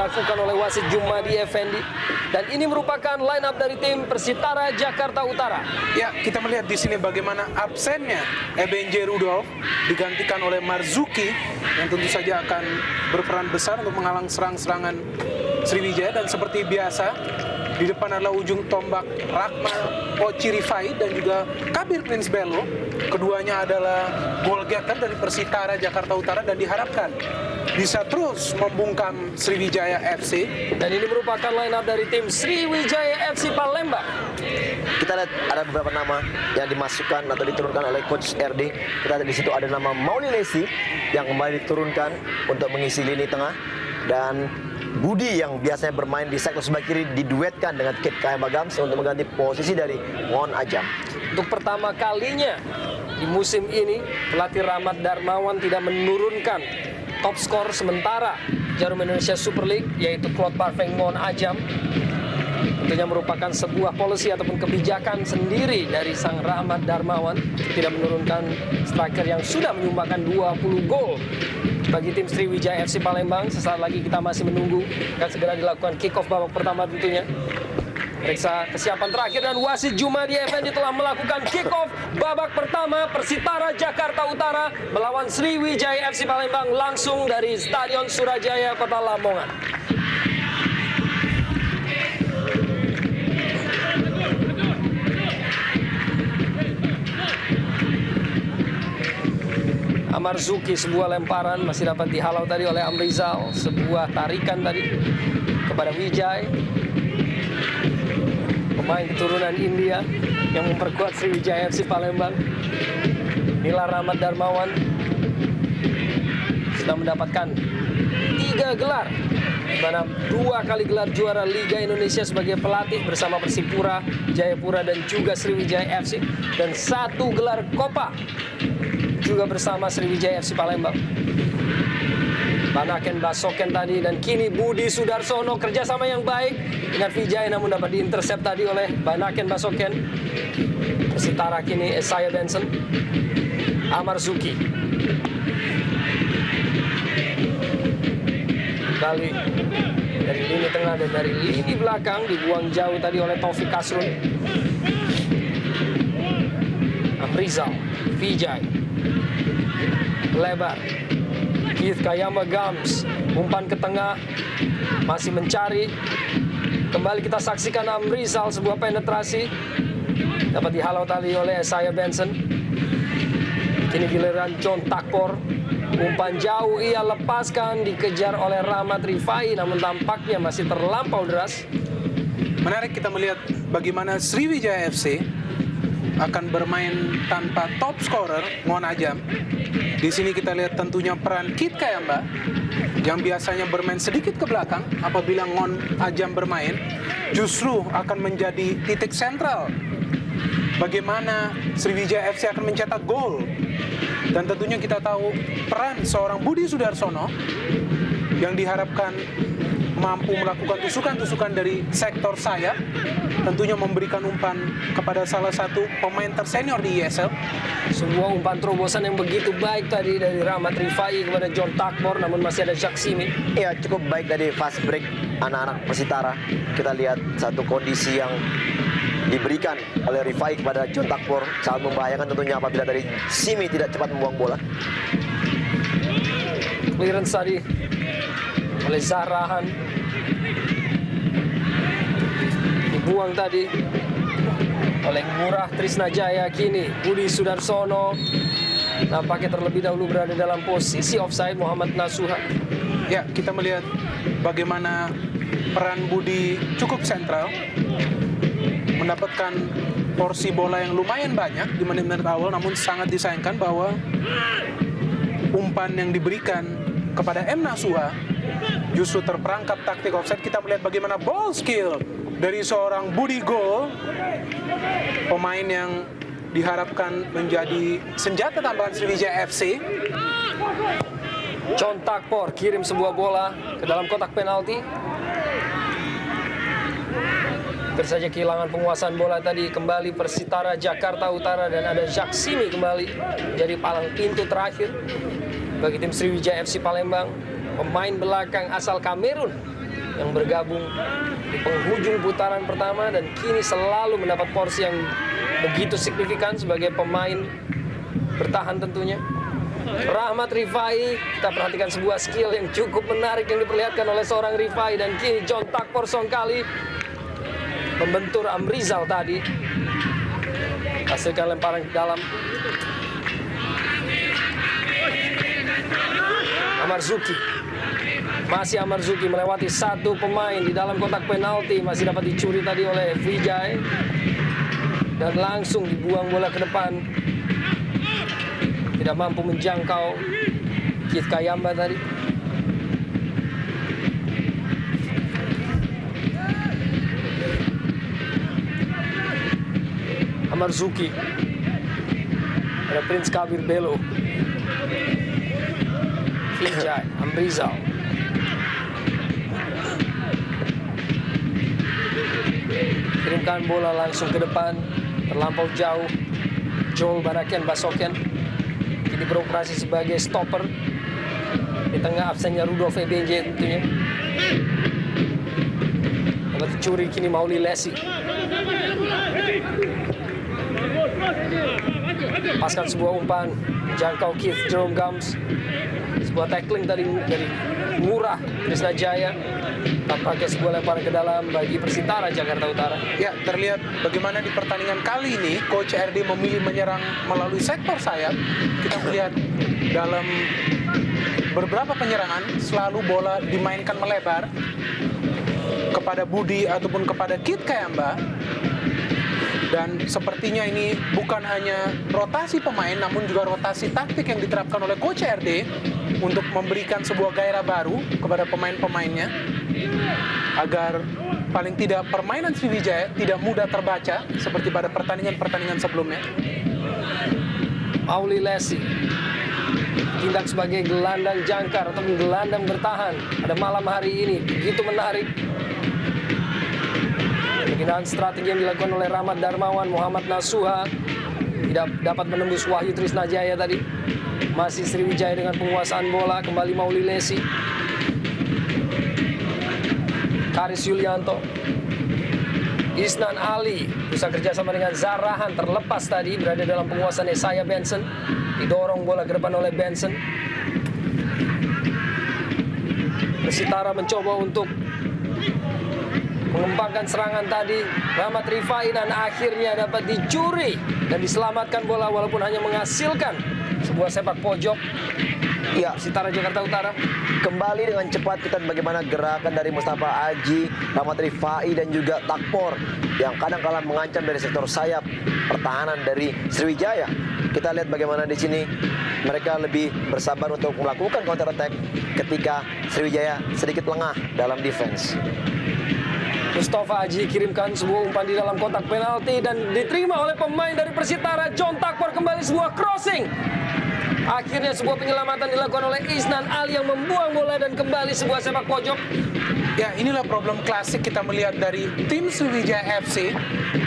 dilakukan oleh wasit Jumadi Effendi. Dan ini merupakan line up dari tim Persitara Jakarta Utara. Ya, kita melihat di sini bagaimana absennya Ebenje Rudolf digantikan oleh Marzuki yang tentu saja akan berperan besar untuk menghalang serangan Sriwijaya. Dan seperti biasa, di depan adalah ujung tombak Rakmal Oci Rifai dan juga Kabir Prince Bello. Keduanya adalah goal getter dari Persitara Jakarta Utara dan diharapkan bisa terus membungkam Sriwijaya FC. Dan ini merupakan line up dari tim Sriwijaya FC Palembang. Kita lihat ada beberapa nama yang dimasukkan atau diturunkan oleh Coach RD. Kita lihat di situ ada nama Mauli Lesi yang kembali diturunkan untuk mengisi lini tengah, dan Budi yang biasanya bermain di sektor sebelah kiri diduetkan dengan Kit Kayambagams untuk mengganti posisi dari Ngon Ajam. Untuk pertama kalinya di musim ini, pelatih Rahmat Darmawan tidak menurunkan top skor sementara Jarum Indonesia Super League, yaitu Claude Parfeng Ngon Ajam. Tentunya merupakan sebuah policy ataupun kebijakan sendiri dari sang Rahmat Darmawan, tidak menurunkan striker yang sudah menyumbangkan 20 gol bagi tim Sriwijaya FC Palembang. Sesaat lagi kita masih menunggu, akan segera dilakukan kick off babak pertama tentunya. Periksa kesiapan terakhir dan wasit Jumadi Effendi telah melakukan kick off babak pertama Persitara Jakarta Utara melawan Sriwijaya FC Palembang langsung dari Stadion Surajaya, Kota Lamongan. Marzuki, sebuah lemparan masih dapat dihalau tadi oleh Amrizal, sebuah tarikan tadi kepada Wijay, pemain keturunan India yang memperkuat Sriwijaya FC Palembang. Inilah Rahmat Darmawan sudah mendapatkan 3 gelar, di mana 2 kali gelar juara Liga Indonesia sebagai pelatih bersama Persipura, Jayapura dan juga Sriwijaya FC, dan 1 gelar Copa juga bersama Sriwijaya FC Palembang. Banaken Basoken tadi, dan kini Budi Sudarsono, kerjasama yang baik dengan Vijay, namun dapat diintercept tadi oleh Banaken Basoken. Persitara kini Esaya Benson, Amarzuki kembali dari lini tengah dan dari lini belakang, dibuang jauh tadi oleh Taufik Kasrun. Amrizal, Vijay lebar, Keith Kayambagams umpan ke tengah, masih mencari. Kembali kita saksikan Amrizal, sebuah penetrasi dapat dihalau tadi oleh Esaya Benson. Kini giliran John Takpor, umpan jauh ia lepaskan, dikejar oleh Rahmat Rifai, namun tampaknya masih terlampau deras. Menarik kita melihat bagaimana Sriwijaya FC akan bermain tanpa top scorer Ngon Ajam. Di sini kita lihat tentunya peran Kit Kayamba yang biasanya bermain sedikit ke belakang. Apabila Ngon Ajam bermain, justru akan menjadi titik sentral bagaimana Sriwijaya FC akan mencetak gol. Dan tentunya kita tahu peran seorang Budi Sudarsono yang diharapkan mampu melakukan tusukan-tusukan dari sektor sayap, tentunya memberikan umpan kepada salah satu pemain tersenior di ISL. Sebuah umpan terobosan yang begitu baik tadi dari Rahmat Rifai kepada John Takpor, namun masih ada Jacques Simi. Ya, cukup baik dari fast break anak-anak Persitara. Kita lihat satu kondisi yang diberikan oleh Rifai kepada John Takpor sangat membahayakan tentunya apabila dari Simi tidak cepat membuang bola. Clearance tadi oleh Zahrahan, dibuang tadi oleh Ngurah Trisnajaya. Kini Budi Sudarsono nampaknya terlebih dahulu berada dalam posisi offside Muhammad Nasuha. Ya, kita melihat bagaimana peran Budi cukup sentral, mendapatkan porsi bola yang lumayan banyak di menit-menit awal, namun sangat disayangkan bahwa umpan yang diberikan kepada M. Nasuha justru terperangkap taktik offside. Kita melihat bagaimana ball skill dari seorang Budi Gol, pemain yang diharapkan menjadi senjata tambahan Sriwijaya FC. John Takpor kirim sebuah bola ke dalam kotak penalti. Hampir saja kehilangan penguasaan bola tadi. Kembali Persitara Jakarta Utara, dan ada Jacques Simi kembali jadi palang pintu terakhir bagi tim Sriwijaya FC Palembang. Pemain belakang asal Kamerun yang bergabung di penghujung putaran pertama dan kini selalu mendapat porsi yang begitu signifikan sebagai pemain bertahan tentunya. Rahmat Rifai, kita perhatikan sebuah skill yang cukup menarik yang diperlihatkan oleh seorang Rifai, dan kini John Takpor Songkali membentur Amrizal tadi. Hasilkan lemparan ke dalam. Amarzuki. Masih Amarzuki melewati satu pemain di dalam kotak penalti. Masih dapat dicuri tadi oleh Vijay. Dan langsung dibuang bola ke depan. Tidak mampu menjangkau Keith Kayamba tadi. Amarzuki. Ada Prince Kabir Belo. Vijay, Amrizal. Kirimkan bola langsung ke depan. Terlampau jauh. Joel Barakian Basokian kini beroperasi sebagai stopper di tengah absennya Rudolf Ebenje tentunya. Dapat dicuri kini Mauli Lesi. Paskan sebuah umpan, jangkau Keith Jerome Gums. Sebuah tackling tadi dari Murah Trisna Jaya. Tampaknya sebuah lemparan ke dalam bagi Persitara Jakarta Utara. Ya, terlihat bagaimana di pertandingan kali ini Coach RD memilih menyerang melalui sektor sayap. Kita melihat dalam beberapa penyerangan selalu bola dimainkan melebar kepada Budi ataupun kepada Keith Kayamba. Dan sepertinya ini bukan hanya rotasi pemain, namun juga rotasi taktik yang diterapkan oleh Coach RD untuk memberikan sebuah gairah baru kepada pemain-pemainnya, agar paling tidak permainan Sriwijaya tidak mudah terbaca seperti pada pertandingan-pertandingan sebelumnya. Mauli Lesi tindak sebagai gelandang jangkar atau gelandang bertahan pada malam hari ini. Begitu menarik. Penggunaan strategi yang dilakukan oleh Rahmat Darmawan, Muhammad Nasuha tidak dapat menembus Wahyu Trisna Jaya tadi. Masih Sriwijaya dengan penguasaan bola, kembali Mauli Lesi. Karis Yulianto. Isnan Ali bisa kerjasama dengan Zarahan, terlepas tadi berada dalam penguasaan Esaya Benson. Didorong bola ke depan oleh Benson. Persitara mencoba untuk mengembangkan serangan tadi. Rahmat Rifai dan akhirnya dapat dicuri dan diselamatkan bola walaupun hanya menghasilkan sebuah sepak pojok. Ya, Persitara Jakarta Utara. kembali dengan cepat kita bagaimana gerakan dari Mustafa Aji, Rahmat Rifai dan juga Takpor yang kadang-kala mengancam dari sektor sayap pertahanan dari Sriwijaya. Kita lihat bagaimana di sini mereka lebih bersabar untuk melakukan counter attack ketika Sriwijaya sedikit lengah dalam defense. Mustafa Aji kirimkan sebuah umpan di dalam kotak penalti dan diterima oleh pemain dari Persitara. John Takpor kembali sebuah crossing. Akhirnya sebuah penyelamatan dilakukan oleh Isnan Ali yang membuang bola dan kembali sebuah sepak pojok. Ya, inilah problem klasik kita melihat dari tim Sriwijaya FC.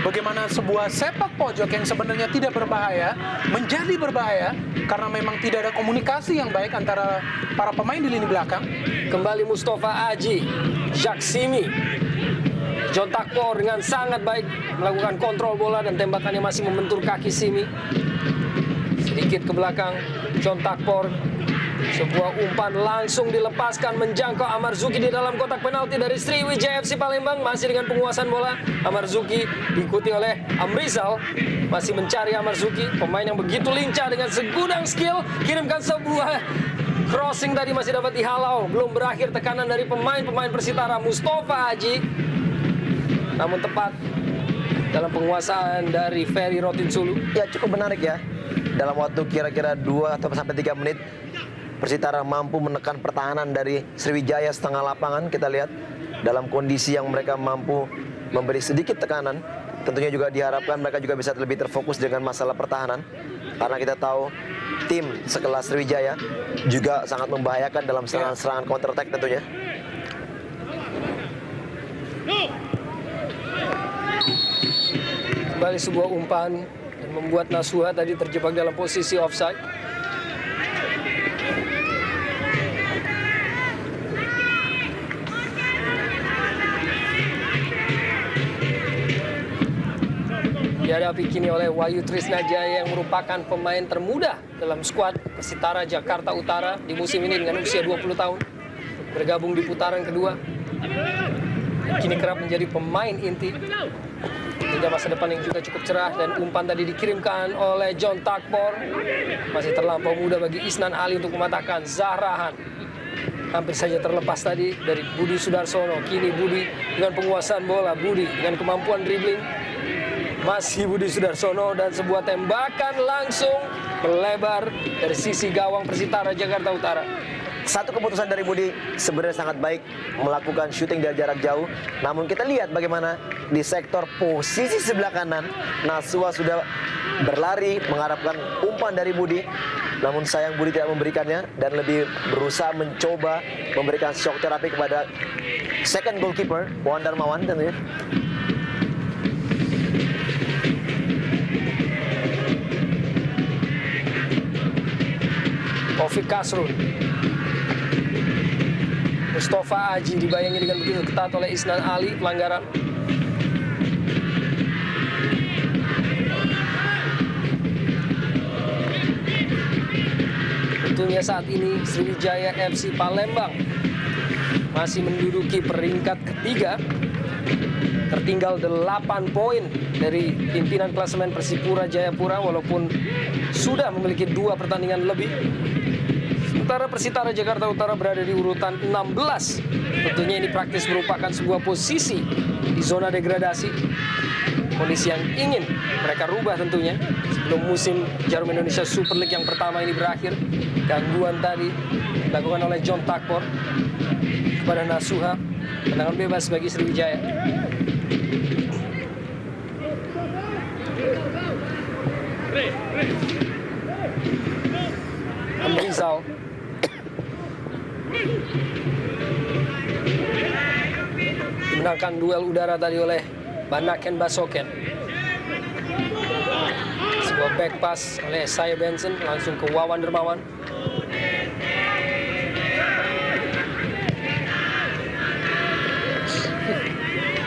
Bagaimana sebuah sepak pojok yang sebenarnya tidak berbahaya menjadi berbahaya karena memang tidak ada komunikasi yang baik antara para pemain di lini belakang. Kembali Mustafa Aji, Jacques Simi. John Takpor dengan sangat baik melakukan kontrol bola dan tembakannya masih membentur kaki Simi. Sedikit ke belakang, John Takpor. Sebuah umpan langsung dilepaskan menjangkau Amarzuki di dalam kotak penalti dari Sriwijaya FC Palembang. Masih dengan penguasaan bola, Amarzuki diikuti oleh Amrizal. Masih mencari Amarzuki, pemain yang begitu lincah dengan segudang skill. Kirimkan sebuah crossing tadi masih dapat dihalau. Belum berakhir tekanan dari pemain-pemain Persitara. Mustafa Haji namun tepat dalam penguasaan dari Ferry Rotinsulu. Ya, cukup menarik ya. Dalam waktu kira-kira 2 atau sampai 3 menit Persitara mampu menekan pertahanan dari Sriwijaya setengah lapangan. Kita lihat dalam kondisi yang mereka mampu memberi sedikit tekanan. Tentunya juga diharapkan mereka juga bisa lebih terfokus dengan masalah pertahanan. Karena kita tahu tim sekelas Sriwijaya juga sangat membahayakan dalam serangan-serangan counter attack tentunya. Kembali sebuah umpan dan membuat Nasuha tadi terjebak dalam posisi offside. dihadapi kini oleh Wahyu Trisnajaya yang merupakan pemain termuda dalam skuad Persitara Jakarta Utara di musim ini dengan usia 20 tahun. Bergabung di putaran kedua. Kini kerap menjadi pemain inti. Punya masa depan yang juga cukup cerah, dan umpan tadi dikirimkan oleh John Takpor. Masih terlampau muda bagi Isnan Ali untuk mematahkan Zahrahan. Hampir saja terlepas tadi dari Budi Sudarsono. Kini Budi dengan penguasaan bola. Budi dengan kemampuan dribbling. Masih Budi Sudarsono, dan sebuah tembakan langsung melebar dari sisi gawang Persitara Jakarta Utara. Satu keputusan dari Budi sebenarnya sangat baik, melakukan syuting dari jarak jauh. Namun kita lihat bagaimana di sektor posisi sebelah kanan, Nasua sudah berlari mengharapkan umpan dari Budi. Namun sayang Budi tidak memberikannya dan lebih berusaha mencoba memberikan shock terapi kepada second goalkeeper, Wawan Darmawan tentunya. Taufik Kasrun. Mustafa Aji dibayangi dengan begitu ketat oleh Isnan Ali, pelanggaran. Tentunya saat ini Sriwijaya FC Palembang masih menduduki peringkat ketiga, tertinggal 8 poin dari pimpinan klasemen Persipura Jayapura walaupun sudah memiliki 2 pertandingan lebih. Sementara Persitara Jakarta Utara berada di urutan 16. Tentunya ini praktis merupakan sebuah posisi di zona degradasi. Kondisi yang ingin mereka rubah tentunya sebelum musim Jarum Indonesia Super League yang pertama ini berakhir. Gangguan tadi dilakukan oleh John Takpor kepada Nasuha. Tendangan bebas bagi Sriwijaya. Amrizal. Dimenangkan duel udara tadi oleh Banaken Basoken. Sebuah back pass oleh Saya Benson langsung ke Wawan Dermawan.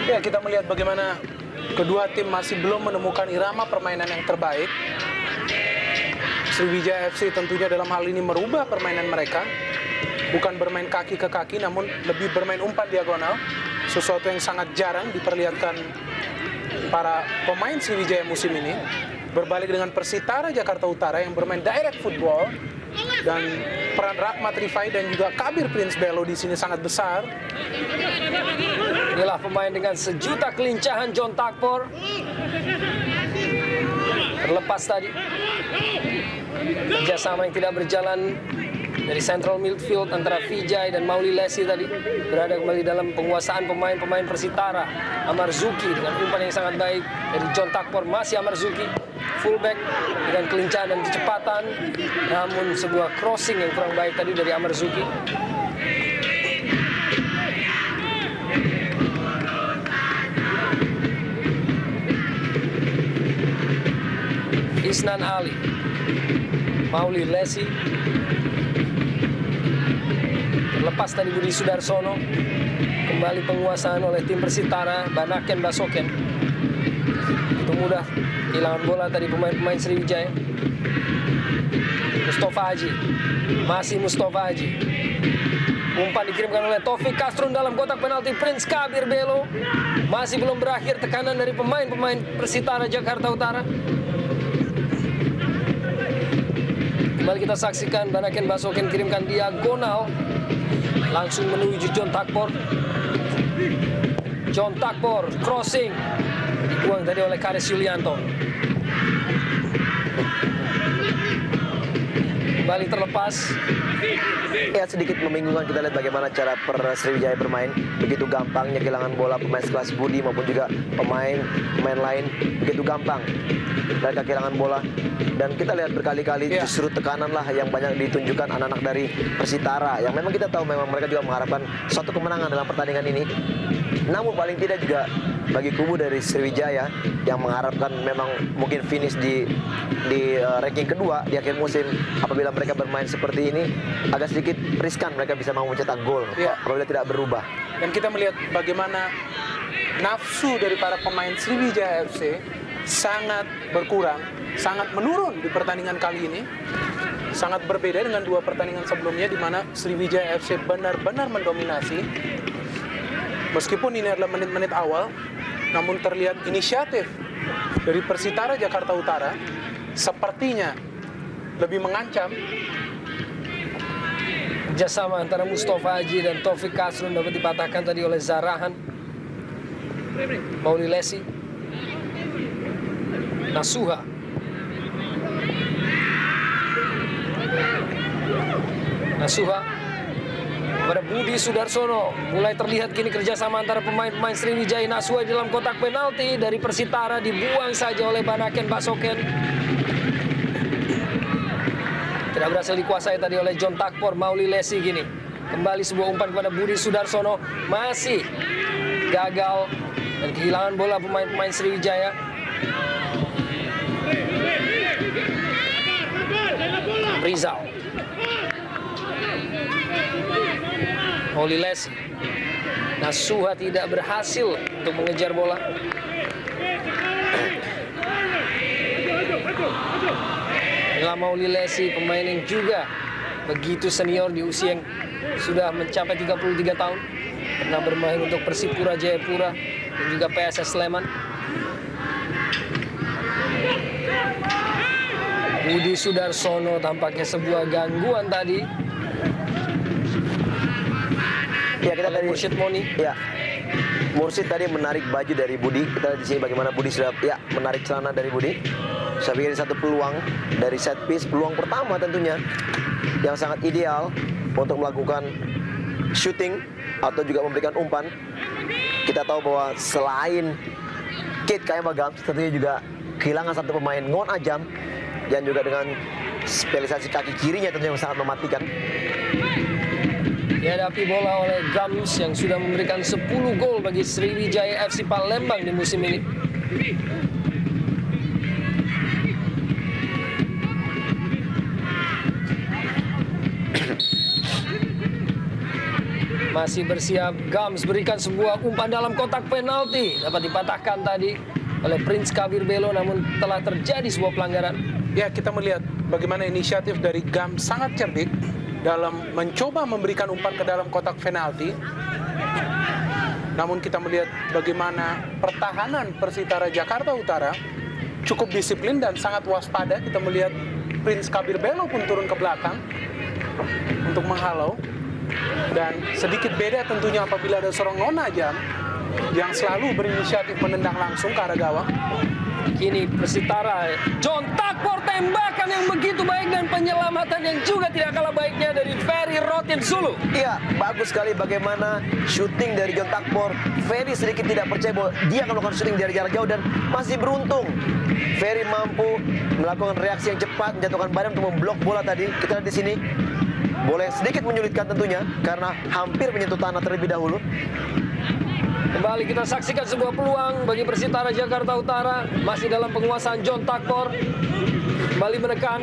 Ya, kita melihat bagaimana kedua tim masih belum menemukan irama permainan yang terbaik. Sriwijaya FC tentunya dalam hal ini merubah permainan mereka. Bukan bermain kaki ke kaki, namun lebih bermain umpan diagonal. Sesuatu yang sangat jarang diperlihatkan para pemain Sriwijaya musim ini. Berbalik dengan Persitara Jakarta Utara yang bermain direct football. Dan peran Rahmat Rifai dan juga Kabir Prince Belo di sini sangat besar. Inilah pemain dengan sejuta kelincahan, John Takpor. Terlepas tadi. Kerjasama yang tidak berjalan dari central midfield antara Vijay dan Mauli Lesi tadi berada kembali dalam penguasaan pemain-pemain Persitara. Amarzuki dengan umpan yang sangat baik dari John Takpor. Masih Amarzuki, fullback dengan kelincahan dan kecepatan. Namun sebuah crossing yang kurang baik tadi dari Amarzuki. Isnan Ali, Mauli Lesi. Terlepas tadi Budi Sudarsono. Kembali penguasaan oleh tim Persitara, Banaken Basoken. Itu mudah kehilangan bola tadi pemain-pemain Sriwijaya. Mustafa Haji, masih Mustafa Haji. Umpan dikirimkan oleh Taufik Kasrun dalam kotak penalti Prince Kabir Belo. Masih belum berakhir tekanan dari pemain-pemain Persitara Jakarta Utara. Kembali kita saksikan Banaken Basoken kirimkan diagonal langsung menuju John Takpor. John Takpor crossing dibuang tadi oleh Karis Yulianto. Kembali terlepas. Ya, sedikit membingungkan kita lihat bagaimana cara Sriwijaya bermain. Begitu gampangnya kehilangan bola pemain sekelas Budi maupun juga pemain lain. Begitu gampang mereka kehilangan bola. Dan kita lihat berkali-kali justru tekanan lah yang banyak ditunjukkan anak-anak dari Persitara. Yang memang kita tahu memang mereka juga mengharapkan suatu kemenangan dalam pertandingan ini. Namun paling tidak juga bagi kubu dari Sriwijaya yang mengharapkan memang mungkin finish di ranking kedua di akhir musim, apabila mereka bermain seperti ini agak sedikit riskan mereka bisa mau mencetak gol apabila tidak berubah. Dan kita melihat bagaimana nafsu dari para pemain Sriwijaya FC sangat berkurang, sangat menurun di pertandingan kali ini. Sangat berbeda dengan dua pertandingan sebelumnya di mana Sriwijaya FC benar-benar mendominasi. Meskipun ini adalah menit-menit awal, namun terlihat inisiatif dari Persitara Jakarta Utara sepertinya lebih mengancam. Kerjasama antara Mustafa Haji dan Taufik Kasrun dapat dipatahkan tadi oleh Zarahan. Mauli Lesi. Nasuha. Nasuha pada Budi Sudarsono. Mulai terlihat kini kerjasama antara pemain-pemain Sriwijaya. Nasuha di dalam kotak penalti dari Persitara dibuang saja oleh Banaken Basoken. Tidak berhasil dikuasai tadi oleh John Takpor. Mauli Lesi gini. Kembali sebuah umpan kepada Budi Sudarsono. Masih gagal dan kehilangan bola pemain-pemain Sriwijaya. Rizal. Mauli Lesi. Nasuha tidak berhasil untuk mengejar bola. Inilah Mauli Lesi, pemain yang juga begitu senior di usia yang sudah mencapai 33 tahun. Pernah bermain untuk Persipura Jayapura dan juga PSS Sleman. Budi Sudarsono tampaknya sebuah gangguan tadi. Ya, kita tadi Mursyid Moni. Ya. Mursyid tadi menarik baju dari Budi. Kita di sini bagaimana Budi sudah menarik celana dari Budi. Saya pikir satu peluang dari set piece, peluang pertama tentunya yang sangat ideal untuk melakukan shooting atau juga memberikan umpan. Kita tahu bahwa selain Kit Kayamba Gams tentunya juga kehilangan satu pemain Ngon Ajam dan juga dengan spesialisasi kaki kirinya tentunya yang sangat mematikan. Dihadapi bola oleh Gams yang sudah memberikan 10 gol bagi Sriwijaya FC Palembang di musim ini. Masih bersiap Gams berikan sebuah umpan dalam kotak penalti. Dapat dipatahkan tadi oleh Prince Kabir Belo, namun telah terjadi sebuah pelanggaran. Ya, kita melihat bagaimana inisiatif dari Gams sangat cerdik dalam mencoba memberikan umpan ke dalam kotak penalti. Namun kita melihat bagaimana pertahanan Persitara Jakarta Utara cukup disiplin dan sangat waspada. Kita melihat Prince Kabir Belo pun turun ke belakang untuk menghalau. Dan sedikit beda tentunya apabila ada seorang Ngon Ajam yang selalu berinisiatif menendang langsung ke arah gawang. Kini Persitara, John Takpor, tembakan yang begitu baik dan penyelamatan yang juga tidak kalah baiknya dari Ferry Rotin Sulu. Iya, bagus sekali bagaimana shooting dari John Takpor. Ferry sedikit tidak percaya bahwa dia akan melakukan shooting dari jarak jauh dan masih beruntung. Ferry mampu melakukan reaksi yang cepat, menjatuhkan badan untuk memblok bola tadi. Kita lihat di sini, bola yang sedikit menyulitkan tentunya karena hampir menyentuh tanah terlebih dahulu. Kembali kita saksikan sebuah peluang bagi Persitara Jakarta Utara. Masih dalam penguasaan John Takpor. Kembali menekan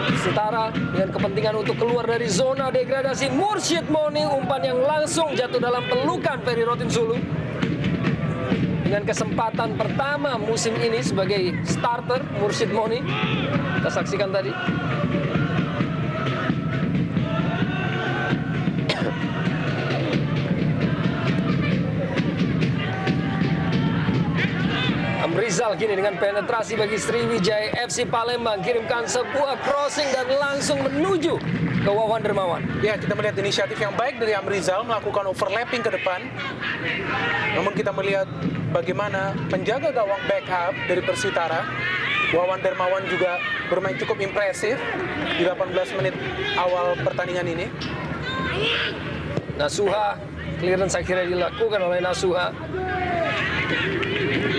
Persitara dengan kepentingan untuk keluar dari zona degradasi. Mursyid Moni, umpan yang langsung jatuh dalam pelukan Ferry Rotin Sulu. Dengan kesempatan pertama musim ini sebagai starter, Mursyid Moni. Kita saksikan tadi. Rizal kini dengan penetrasi bagi Sriwijaya FC Palembang, kirimkan sebuah crossing dan langsung menuju ke Wawan Dermawan. Ya, kita melihat inisiatif yang baik dari Amrizal melakukan overlapping ke depan. Namun kita melihat bagaimana penjaga gawang backup dari Persitara, Wawan Dermawan juga bermain cukup impresif di 18 menit awal pertandingan ini. Nasuha, clearance akhirnya dilakukan oleh Nasuha.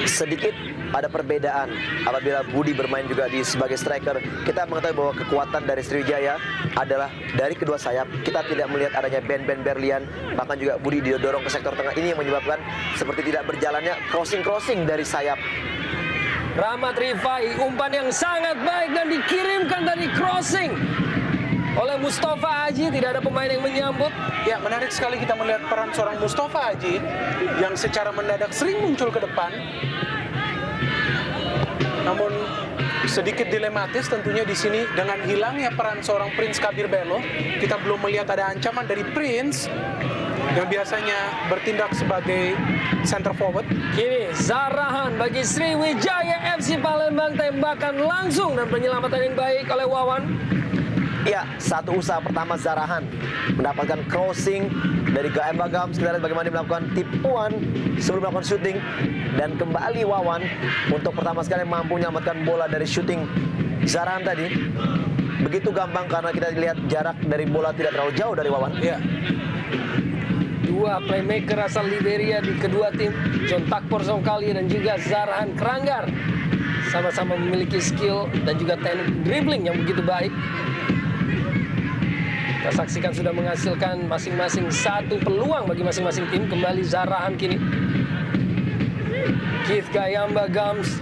Sedikit ada perbedaan apabila Budi bermain juga sebagai striker. Kita mengetahui bahwa kekuatan dari Sriwijaya adalah dari kedua sayap. Kita tidak melihat adanya Ben Berlian, bahkan juga Budi didorong ke sektor tengah. Ini yang menyebabkan seperti tidak berjalannya crossing dari sayap. Rahmat Rifai, umpan yang sangat baik dan dikirimkan dari crossing oleh Mustafa Haji. Tidak ada pemain yang menyambut. Ya, menarik sekali kita melihat peran seorang Mustafa Haji yang secara mendadak sering muncul ke depan Namun sedikit dilematis tentunya di sini dengan hilangnya peran seorang Prince Kabir Belo, kita belum melihat ada ancaman dari Prince yang biasanya bertindak sebagai center forward. Kini Zarahan bagi Sriwijaya FC Palembang, tembakan langsung dan penyelamatan yang baik oleh Wawan. Ya, satu usaha pertama Zarahan mendapatkan crossing dari GM Bagams. Kita lihat bagaimana dia melakukan tipuan sebelum melakukan shooting. Dan kembali Wawan untuk pertama sekali mampu menyelamatkan bola dari shooting Zarahan tadi. Begitu gampang karena kita lihat jarak dari bola tidak terlalu jauh dari Wawan. Ya, Dua playmaker asal Liberia di kedua tim, John Takpor Songkali dan juga Zarahan Keranggar, sama-sama memiliki skill dan juga teknik dribbling yang begitu baik. Kita saksikan sudah menghasilkan masing-masing satu peluang bagi masing-masing tim. Kembali Zarahan kini. Keith Gayamba Gams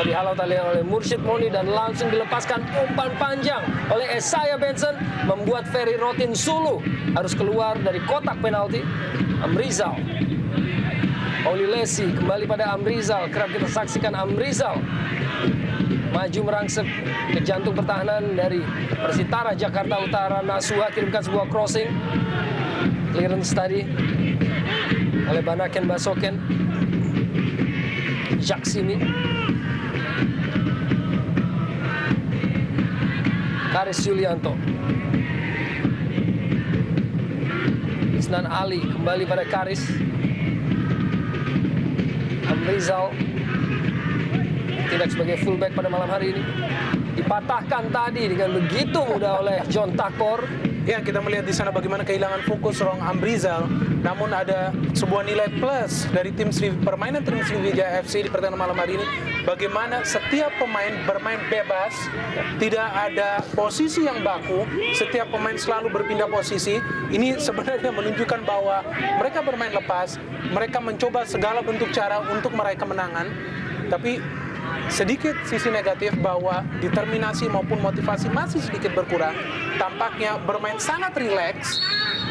dihalau tali oleh Mursyid Moni dan langsung dilepaskan umpan panjang oleh Esaya Benson, membuat Ferry Rotin Sulu harus keluar dari kotak penalti. Amrizal, Pauli Lesi kembali pada Amrizal. Kerap kita saksikan Amrizal maju merangsek ke jantung pertahanan dari Persitara Jakarta Utara. Nasuha kirimkan sebuah crossing, clearance tadi oleh Banaken Basoken. Jaksimi, Karis Yulianto, Isnan Ali kembali pada Karis. Amrizal tidak sebagai fullback pada malam hari ini, dipatahkan tadi dengan begitu mudah oleh John Takpor. ya, kita melihat di sana bagaimana kehilangan fokus seorang Amrizal. Namun ada sebuah nilai plus dari permainan tim Sriwijaya FC di pertandingan malam hari ini. Bagaimana setiap pemain bermain bebas, tidak ada posisi yang baku, setiap pemain selalu berpindah posisi. Ini sebenarnya menunjukkan bahwa mereka bermain lepas, mereka mencoba segala bentuk cara untuk meraih kemenangan. Tapi sedikit sisi negatif bahwa determinasi maupun motivasi masih sedikit berkurang. Tampaknya bermain sangat rileks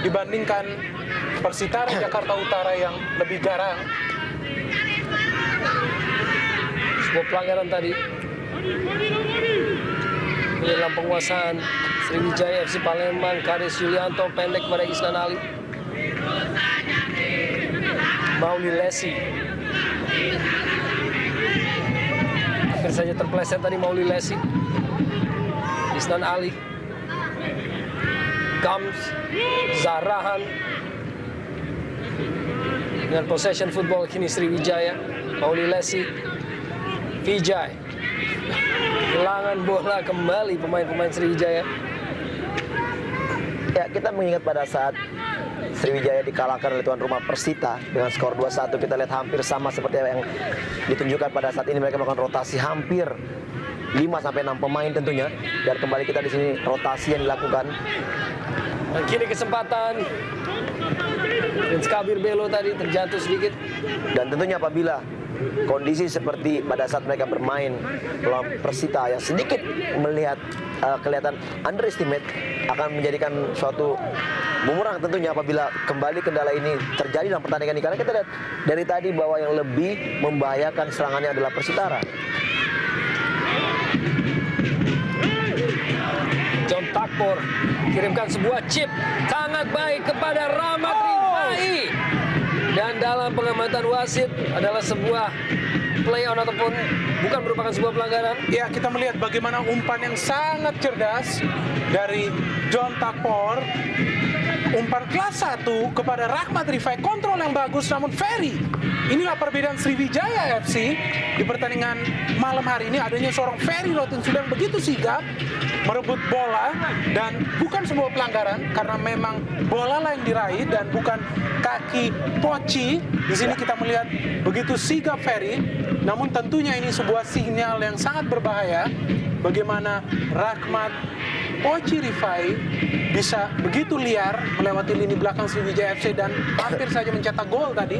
dibandingkan Persitara Jakarta Utara yang lebih garang. Sebuah pelanggaran tadi ini dalam penguasaan Sriwijaya FC Palembang. Karis Yulianto pendek pada Isnan Ali. Mauli Lesi hampir saja terpleset tadi. Mauli Lesi, Isnan Ali, Gams, Zarahan. Dengan possession football kini Sriwijaya. Mauli Lesi, Vijay, kehilangan bola kembali pemain-pemain Sriwijaya. Ya, kita mengingat pada saat Sriwijaya dikalahkan oleh tuan rumah Persita dengan skor 2-1, kita lihat hampir sama seperti yang ditunjukkan pada saat ini. Mereka melakukan rotasi hampir 5-6 pemain tentunya, dan kembali kita di sini rotasi yang dilakukan. Dan kini kesempatan Prince Kabir Belo tadi terjatuh sedikit. Dan tentunya apabila kondisi seperti pada saat mereka bermain melawan Persita yang sedikit melihat kelihatan underestimate, akan menjadikan suatu bumerang tentunya apabila kembali kendala ini terjadi dalam pertandingan ini. Karena kita lihat dari tadi bahwa yang lebih membahayakan serangannya adalah Persitara. John Takpor kirimkan sebuah chip sangat baik kepada Rahmat Rifai. Dan dalam pengamatan wasit adalah sebuah play on ataupun bukan merupakan sebuah pelanggaran. Ya, kita melihat bagaimana umpan yang sangat cerdas dari John Takpor. Umpan kelas 1 kepada Rahmat Rifai, kontrol yang bagus, namun Ferry. Inilah perbedaan Sriwijaya FC di pertandingan malam hari ini. Adanya seorang Ferry Rotin Sulu yang begitu sigap merebut bola, dan bukan sebuah pelanggaran karena memang bola lah yang diraih dan bukan kaki Poci. Di sini kita melihat begitu sigap Ferry, namun tentunya ini sebuah sinyal yang sangat berbahaya bagaimana Rahmat Poci Rifai bisa begitu liar melewati lini belakang Sriwijaya FC dan hampir saja mencetak gol tadi.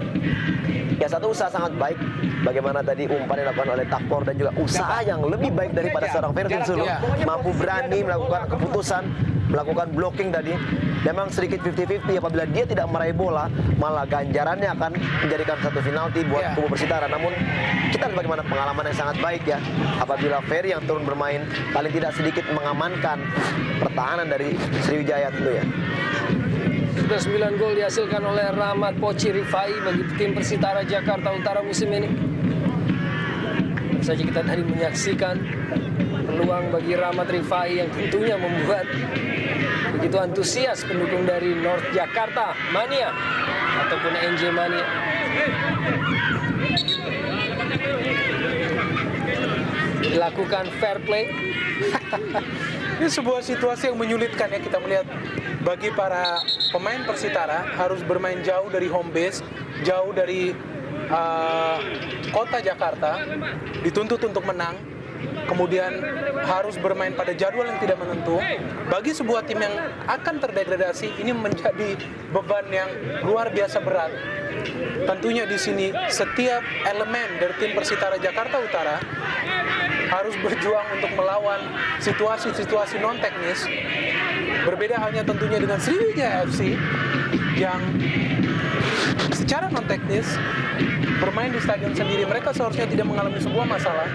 Ya, satu usaha sangat baik bagaimana tadi umpan yang dilakukan oleh Takpor, dan juga usaha yang lebih baik daripada seorang Ferry Sulu, mampu berani melakukan keputusan melakukan blocking tadi. Memang sedikit 50-50 apabila dia tidak meraih bola, malah ganjarannya akan menjadikan satu penalti buat kubu Persitara. Namun kita lihat bagaimana pengalaman yang sangat baik ya, apabila Ferry yang turun bermain paling tidak sedikit mengamankan pertahanan dari Sriwijaya tentu ya. Sudah 9 gol dihasilkan oleh Rahmat Poci Rifai bagi tim Persitara Jakarta Utara musim ini. Baru saja kita tadi menyaksikan peluang bagi Rahmat Rifai yang tentunya membuat begitu antusias pendukung dari North Jakarta Mania ataupun NJ Mania. Dilakukan fair play. Ini sebuah situasi yang menyulitkan ya, kita melihat bagi para pemain Persitara harus bermain jauh dari home base, jauh dari kota Jakarta, dituntut untuk menang, kemudian harus bermain pada jadwal yang tidak menentu. Bagi sebuah tim yang akan terdegradasi, ini menjadi beban yang luar biasa berat. Tentunya di sini setiap elemen dari tim Persitara Jakarta Utara harus berjuang untuk melawan situasi-situasi non teknis. Berbeda halnya tentunya dengan Sriwijaya FC yang secara non teknis bermain di stadion sendiri, mereka seharusnya tidak mengalami sebuah masalah.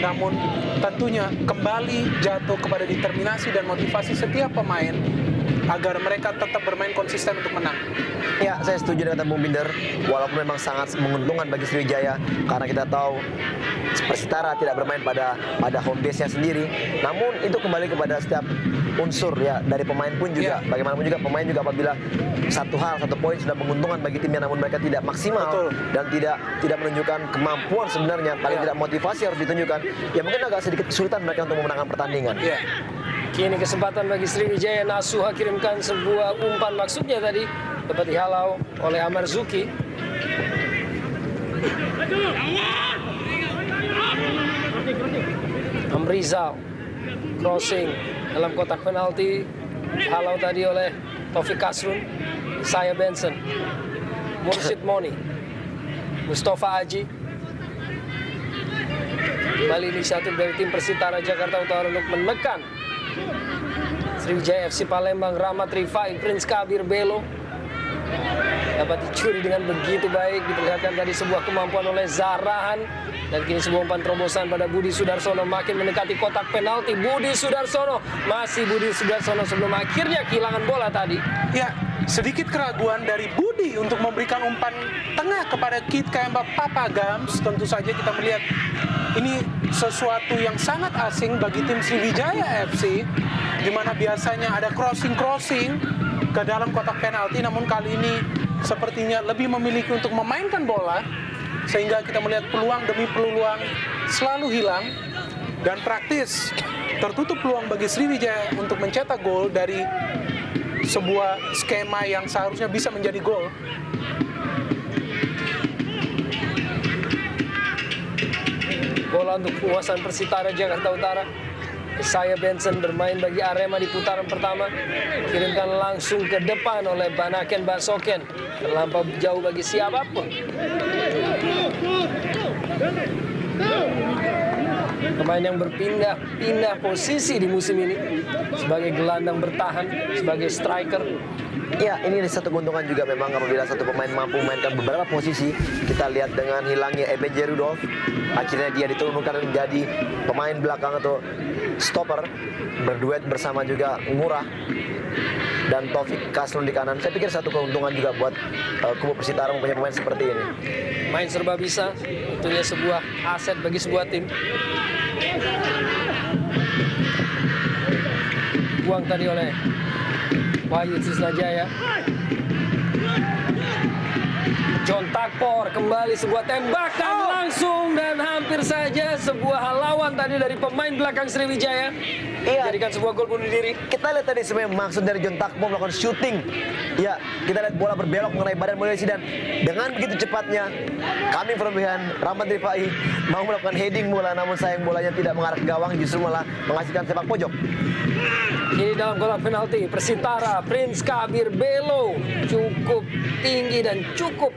Namun tentunya kembali jatuh kepada determinasi dan motivasi setiap pemain agar mereka tetap bermain konsisten untuk menang. Ya, saya setuju dengan Bung Binder. Walaupun memang sangat menguntungkan bagi Sriwijaya karena kita tahu Persitara tidak bermain pada home base-nya sendiri. Namun itu kembali kepada setiap unsur ya dari pemain pun juga. Bagaimanapun juga pemain juga apabila satu poin sudah menguntungkan bagi timnya namun mereka tidak maksimal dan tidak menunjukkan kemampuan sebenarnya, paling tidak motivasi harus ditunjukkan. Ya mungkin agak sedikit kesulitan mereka untuk memenangkan pertandingan. Kini kesempatan bagi Sriwijaya. Nasuha kirimkan sebuah umpan, maksudnya tadi dapat dihalau oleh Amarzuki. Amrizal crossing dalam kotak penalti, halau tadi oleh Taufik Kasrun. Saya Benson, Mursid Moni, Mustafa Aji. Kembali inisiatif dari tim Persitara Jakarta Utara untuk menekan Sriwijaya FC Palembang. Rahmat Rifai, Prince Kabir Belo dapat dicuri dengan begitu baik. Diperlihatkan tadi sebuah kemampuan oleh Zahrahan. Dan kini sebuah umpan terobosan pada Budi Sudarsono makin mendekati kotak penalti. Budi Sudarsono, masih Budi Sudarsono sebelum akhirnya kehilangan bola tadi. Ya, sedikit keraguan dari Budi untuk memberikan umpan tengah kepada Kit Kayamba Papagams. Tentu saja kita melihat ini sesuatu yang sangat asing bagi tim Sriwijaya FC, di mana biasanya ada crossing ke dalam kotak penalti, namun kali ini sepertinya lebih memiliki untuk memainkan bola, sehingga kita melihat peluang demi peluang selalu hilang dan praktis tertutup peluang bagi Sriwijaya untuk mencetak gol dari sebuah skema yang seharusnya bisa menjadi gol. Bola untuk penguasaan Persitara Jakarta Utara. Saya Benson bermain bagi Arema di putaran pertama. Kirimkan langsung ke depan oleh Banaken Basoken. Terlampau jauh bagi siapapun. Pemain yang berpindah posisi di musim ini. Sebagai gelandang bertahan, sebagai striker. Ya, ini satu keuntungan juga memang apabila satu pemain mampu memainkan beberapa posisi. Kita lihat dengan hilangnya Ebeje Rudolf, akhirnya dia diturunkan menjadi pemain belakang atau stopper, berduet bersama juga Ngurah dan Taufik Kasrun di kanan. Saya pikir satu keuntungan juga buat kubu Persitara mempunyai pemain seperti ini. Main serba bisa, tentunya sebuah aset bagi sebuah tim. Buang tadi oleh Wahyu Trisnajaya. John Takpor kembali sebuah tembakan langsung dan hampir saja sebuah halauan tadi dari pemain belakang Sriwijaya. Jadikan sebuah gol bunuh diri. Kita lihat tadi sebenarnya maksud dari John Takpor melakukan shooting. Ya, kita lihat bola berbelok mengenai badan Mulesi dan dengan begitu cepatnya coming from behind, Rahmat Rifai mau melakukan heading bola, namun sayang bolanya tidak mengarah ke gawang, justru malah menghasilkan sepak pojok. Ini dalam kotak penalti Persitara, Prince Kabir Belo cukup tinggi dan cukup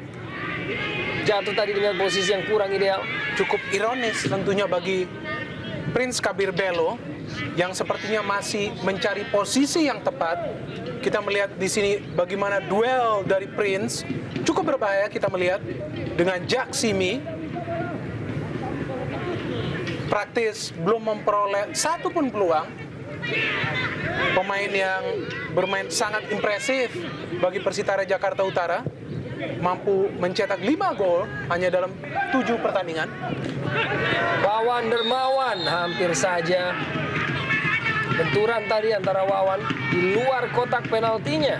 jatuh tadi dengan posisi yang kurang ideal. Cukup ironis tentunya bagi Prince Kabir Belo yang sepertinya masih mencari posisi yang tepat. Kita melihat di sini bagaimana duel dari Prince cukup berbahaya. Kita melihat dengan Jack Simi praktis belum memperoleh satu pun peluang. Pemain yang bermain sangat impresif bagi Persitara Jakarta Utara, mampu mencetak 5 gol hanya dalam 7 pertandingan. Wawan Dermawan hampir saja benturan tadi antara Wawan di luar kotak penaltinya.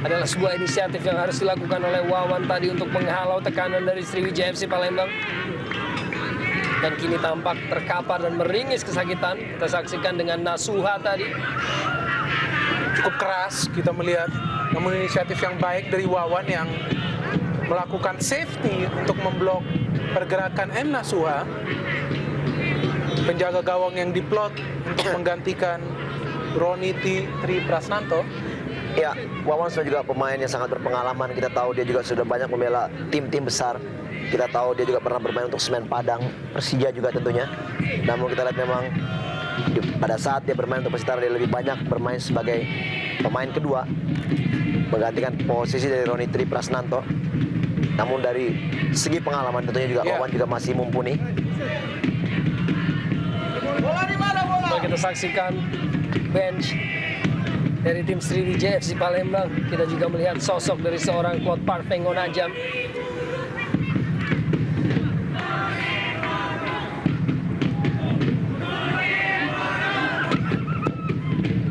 Adalah sebuah inisiatif yang harus dilakukan oleh Wawan tadi untuk menghalau tekanan dari Sriwijaya FC Palembang. Dan kini tampak terkapar dan meringis kesakitan. Kita saksikan dengan Nasuha tadi. Cukup keras kita melihat, namun inisiatif yang baik dari Wawan yang melakukan safety untuk memblok pergerakan M. Nasuha, penjaga gawang yang diplot untuk menggantikan Roni Tri Prasnanto. Ya, Wawan sudah juga pemain yang sangat berpengalaman. Kita tahu dia juga sudah banyak membela tim-tim besar. Kita tahu dia juga pernah bermain untuk Semen Padang, Persija juga tentunya. Namun kita lihat memang pada saat dia bermain untuk Persitara, dia lebih banyak bermain sebagai pemain kedua, menggantikan posisi dari Roni Tri Prasnanto. Namun dari segi pengalaman tentunya juga Wawan juga masih mumpuni. Mari kita saksikan bench dari tim Sriwijaya FC Palembang. Kita juga melihat sosok dari seorang Claude Parfait Ngonajam.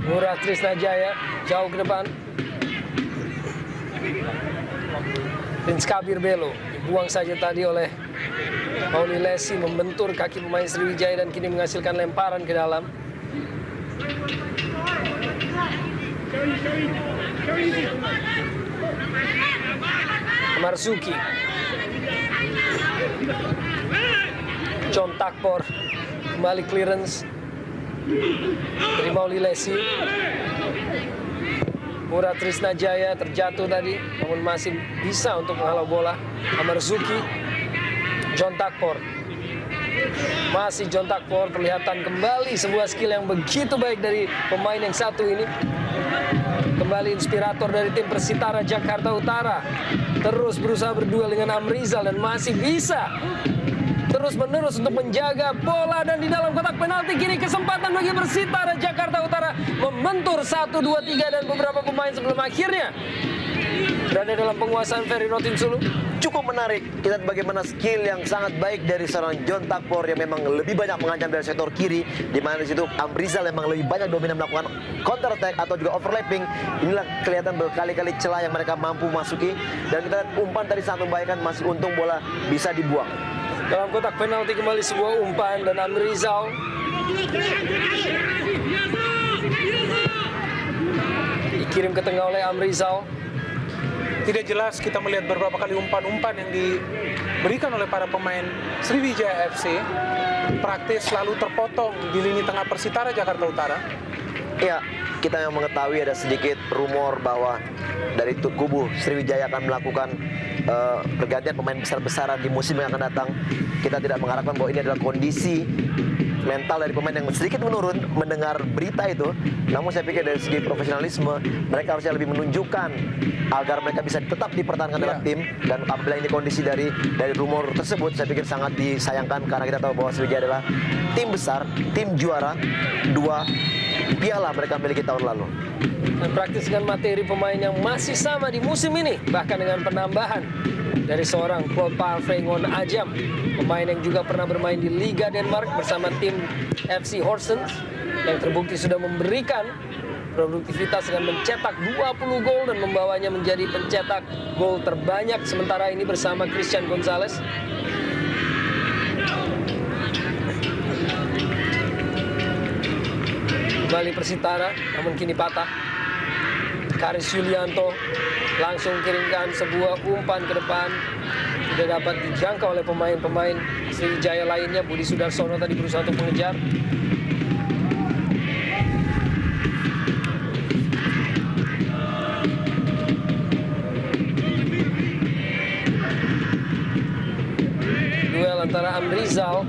Ngurah Trisnajaya jauh ke depan. Prince Kabir Belo dibuang saja tadi oleh Mauli Lesi, membentur kaki pemain Sriwijaya dan kini menghasilkan lemparan ke dalam. Marzuki, John Takpor kembali clearance dari Mauli Lesi. Ngurah Trisnajaya terjatuh tadi, namun masih bisa untuk menghalau bola. Marzuki, John Takpor, masih John Takpor, kelihatan kembali sebuah skill yang begitu baik dari pemain yang satu ini. Kembali inspirator dari tim Persitara Jakarta Utara, terus berusaha berduel dengan Amrizal dan masih bisa terus-menerus untuk menjaga bola. Dan di dalam kotak penalti kini kesempatan bagi Persitara Jakarta Utara membentur 1, 2, 3 dan beberapa pemain sebelum akhirnya berada dalam penguasaan Ferry Rotin Sulu. Cukup menarik, kita lihat bagaimana skill yang sangat baik dari seorang John Takpor yang memang lebih banyak mengancam dari sektor kiri, di mana di situ Amrizal memang lebih banyak dominan melakukan counter attack atau juga overlapping. Inilah kelihatan berkali-kali celah yang mereka mampu masuki, dan kita lihat umpan tadi sangat membahayakan, masih untung bola bisa dibuang. Dalam kotak penalti kembali sebuah umpan dan Amrizal dikirim ke tengah oleh Amrizal. Tidak jelas, kita melihat beberapa kali umpan-umpan yang diberikan oleh para pemain Sriwijaya FC praktis selalu terpotong di lini tengah Persitara Jakarta Utara. Ya, kita yang mengetahui ada sedikit rumor bahwa dari kubu Sriwijaya akan melakukan pergantian pemain besar-besaran di musim yang akan datang. Kita tidak mengharapkan bahwa ini adalah kondisi mental dari pemain yang sedikit menurun mendengar berita itu. Namun saya pikir dari segi profesionalisme mereka harusnya lebih menunjukkan agar mereka bisa tetap dipertahankan dalam tim. Dan apabila ini kondisi dari rumor tersebut, saya pikir sangat disayangkan karena kita tahu bahwa Sriwijaya adalah tim besar, tim juara, 2 piala mereka miliki tahun lalu. Dan praktis dengan materi pemain yang masih sama di musim ini, bahkan dengan penambahan dari seorang Claude Parfait Ngonajam, pemain yang juga pernah bermain di Liga Denmark bersama tim FC Horsens, yang terbukti sudah memberikan produktivitas dengan mencetak 20 gol dan membawanya menjadi pencetak gol terbanyak sementara ini bersama Christian Gonzalez. Kembali Persitara, namun kini patah. Karis Yulianto langsung kirimkan sebuah umpan ke depan. Tidak dapat dijangkau oleh pemain-pemain Sriwijaya lainnya. Budi Sudarsono tadi berusaha untuk mengejar. Duel antara Amrizal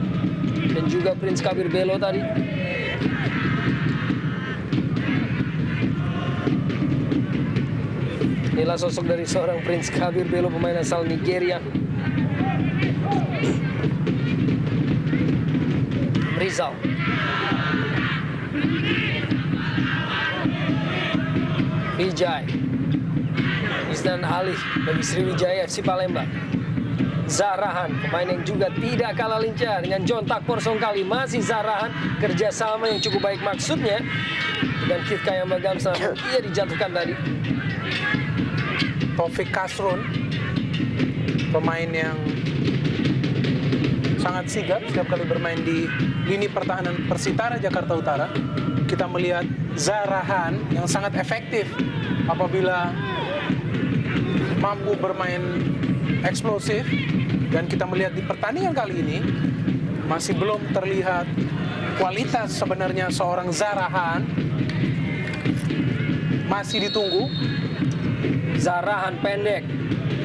dan juga juga Prince Kabir Belo tadi. Inilah sosok dari seorang Prince Kabir Belo, pemain asal Nigeria. Rizal. Vijay. Isnan Ali bagi Sriwijaya FC Palembang. Zarahan, pemain yang juga tidak kalah lincah dengan John Takpor Songkali. Masih Zarahan, kerjasama yang cukup baik maksudnya dengan Kit Kayamba Gamsa, namun ia dijatuhkan tadi. Taufik Kasrun, pemain yang sangat sigap setiap kali bermain di lini pertahanan Persitara Jakarta Utara. Kita melihat Zarahan yang sangat efektif apabila mampu bermain eksplosif, dan kita melihat di pertandingan kali ini masih belum terlihat kualitas sebenarnya seorang Zarahan. Masih ditunggu. Zarahan pendek,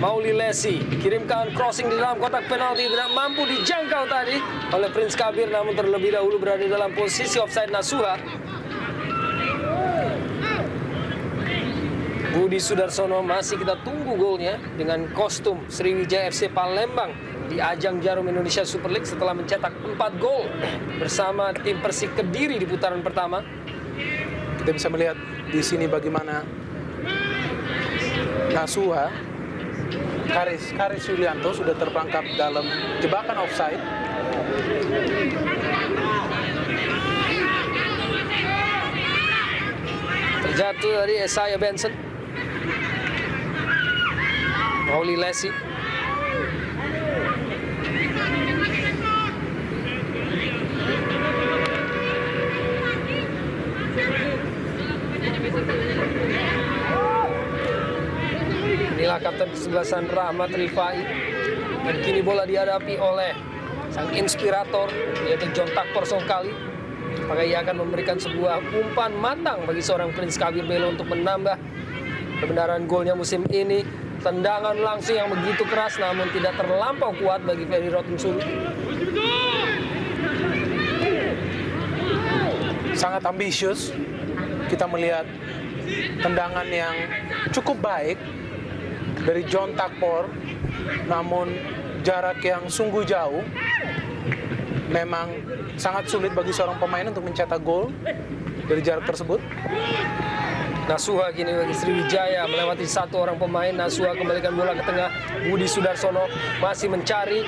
Mauli Lesi kirimkan crossing di dalam kotak penalti, tidak mampu dijangkau tadi oleh Prince Kabir, namun terlebih dahulu berada dalam posisi offside Nasuha. Budi Sudarsono masih kita tunggu golnya dengan kostum Sriwijaya FC Palembang di ajang Jarum Indonesia Super League setelah mencetak 4 gol bersama tim Persik Kediri di putaran pertama. Kita bisa melihat di sini bagaimana Nasuha, Karis Yulianto sudah terperangkap dalam jebakan offside. Terjatuh dari Esaya Benson. Mauli Lesi. Inilah kapten kesebelasan Rahmat Rifai. Dan kini bola dihadapi oleh sang inspirator, yaitu John Takpor Songkali. Apakah ia akan memberikan sebuah umpan matang bagi seorang Prince Kabir Belo untuk menambah kebenaran golnya musim ini. Tendangan langsung yang begitu keras namun tidak terlampau kuat bagi Ferry Rotinsulu. Sangat ambisius. Kita melihat tendangan yang cukup baik dari John Takpor, namun jarak yang sungguh jauh. Memang sangat sulit bagi seorang pemain untuk mencetak gol dari jarak tersebut. Nasuha kini bagi Sriwijaya melewati satu orang pemain. Nasuha kembalikan bola ke tengah. Budi Sudarsono masih mencari.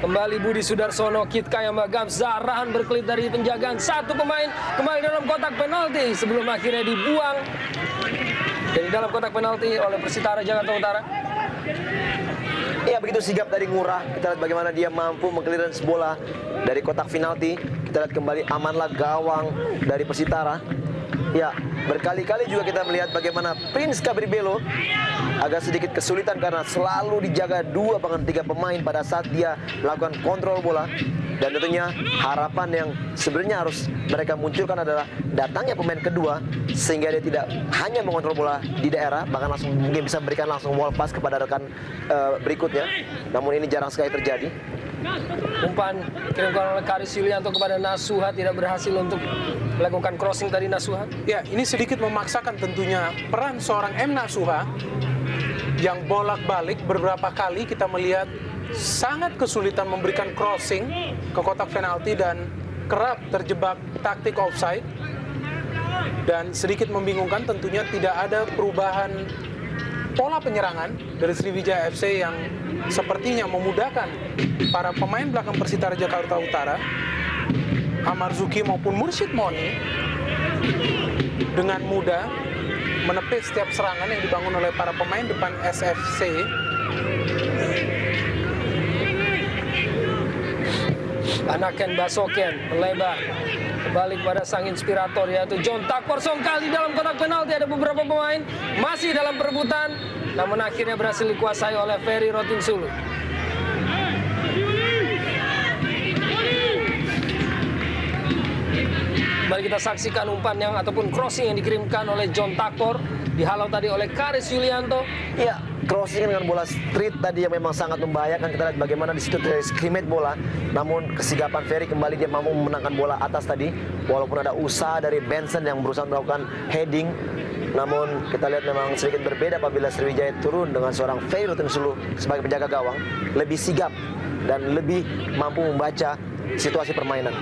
Kembali Budi Sudarsono, Kit Kayamba Gams, Zarahan berkelit dari penjagaan satu pemain. Kembali dalam kotak penalti sebelum akhirnya dibuang dari dalam kotak penalti oleh Persitara Jakarta Utara. Ya, begitu sigap dari Ngurah. Kita lihat bagaimana dia mampu mengklirens bola dari kotak penalti. Kita lihat kembali amanlah gawang dari Persitara. Ya, berkali-kali juga kita melihat bagaimana Prince Kabir Belo agak sedikit kesulitan karena selalu dijaga 2 bahkan 3 pemain pada saat dia melakukan kontrol bola. Dan tentunya harapan yang sebenarnya harus mereka munculkan adalah datangnya pemain kedua sehingga dia tidak hanya mengontrol bola di daerah, bahkan langsung mungkin bisa memberikan langsung wall pass kepada rekan berikutnya. Namun ini jarang sekali terjadi. Umpan kirimkan oleh Karis Yulianto kepada Nasuha, tidak berhasil untuk melakukan crossing tadi Nasuha. Ya, ini sedikit memaksakan tentunya peran seorang M. Nasuha yang bolak-balik beberapa kali kita melihat sangat kesulitan memberikan crossing ke kotak penalti dan kerap terjebak taktik offside. Dan sedikit membingungkan tentunya tidak ada perubahan pola penyerangan dari Sriwijaya FC yang sepertinya memudahkan para pemain belakang Persitara Jakarta Utara, Amarzuki maupun Mursyid Moni, dengan mudah menepis setiap serangan yang dibangun oleh para pemain depan SFC. Anaken Basoken melebar kembali kepada sang inspirator, yaitu John Takpor Songkali. Dalam kotak penalti ada beberapa pemain masih dalam perebutan, namun akhirnya berhasil dikuasai oleh Ferry Rotinsulu. Kembali kita saksikan umpan yang ataupun crossing yang dikirimkan oleh John Takpor, dihalau tadi oleh Karis Yulianto. Ya, crossing dengan bola street tadi yang memang sangat membahayakan. Kita lihat bagaimana di situ dari scrimmage bola. Namun kesigapan Ferry kembali, dia mampu memenangkan bola atas tadi. Walaupun ada usaha dari Benson yang berusaha melakukan heading. Namun kita lihat memang sedikit berbeda apabila Sriwijaya turun dengan seorang Ferry Rotinsulu sebagai penjaga gawang. Lebih sigap dan lebih mampu membaca situasi permainan.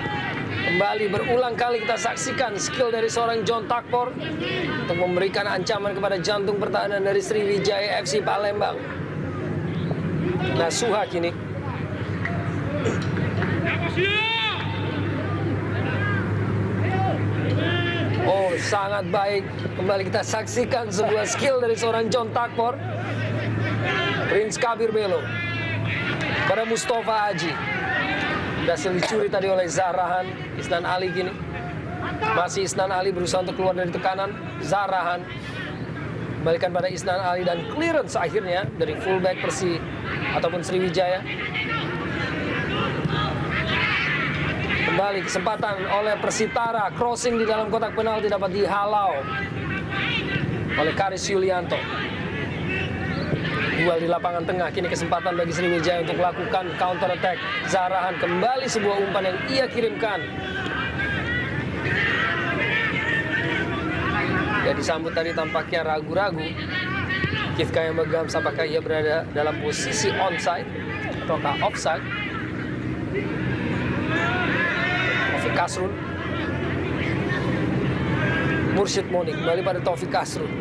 Kembali berulang kali kita saksikan skill dari seorang John Takpor untuk memberikan ancaman kepada jantung pertahanan dari Sriwijaya FC Palembang. Nasuha kini. Oh, sangat baik. Kembali kita saksikan sebuah skill dari seorang John Takpor. Prince Kabir Belo pada Mustafa Haji. Berhasil dicuri tadi oleh Zahrahan. Isnan Ali kini. Masih Isnan Ali berusaha untuk keluar dari tekanan. Zahrahan kembalikan pada Isnan Ali dan clearance akhirnya dari fullback Persi ataupun Sriwijaya. Kembali kesempatan oleh Persitara, crossing di dalam kotak penalti dapat dihalau oleh Karis Yulianto. Duel di lapangan tengah, kini kesempatan bagi Sriwijaya untuk melakukan counter attack. Zahrahan kembali sebuah umpan yang ia kirimkan. Ya, disambut tadi tampaknya ragu-ragu. Kifka yang megang, apakah ia berada dalam posisi onside ataukah offside. Taufik Kasrun. Mursyid Moni kembali pada Taufik Kasrun.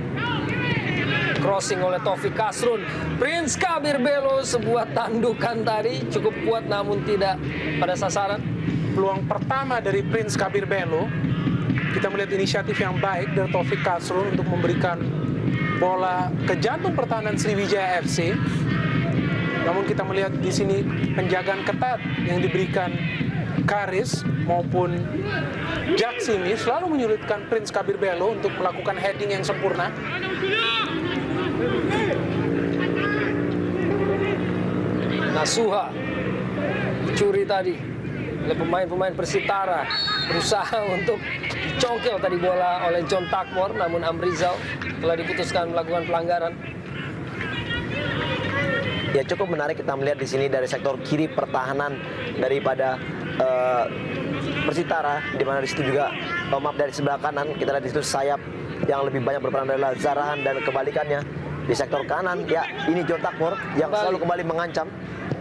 Crossing oleh Taufik Kasrun. Prince Kabir Belo, sebuah tandukan tadi cukup kuat namun tidak pada sasaran. Peluang pertama dari Prince Kabir Belo, kita melihat inisiatif yang baik dari Taufik Kasrun untuk memberikan bola ke jantung pertahanan Sriwijaya FC. Namun kita melihat di sini penjagaan ketat yang diberikan Karis maupun Jaksimi selalu menyulitkan Prince Kabir Belo untuk melakukan heading yang sempurna. Nasuha dicuri tadi oleh pemain-pemain Persitara, berusaha untuk dicongkel tadi bola oleh John Takpor, namun Amrizal telah diputuskan melakukan pelanggaran. Ya, cukup menarik kita melihat di sini dari sektor kiri pertahanan daripada Persitara, di mana di situ juga dari sebelah kanan kita lihat di situ sayap yang lebih banyak berperan adalah Zahrahan, dan kebalikannya di sektor kanan ya ini John Takpor yang selalu kembali mengancam.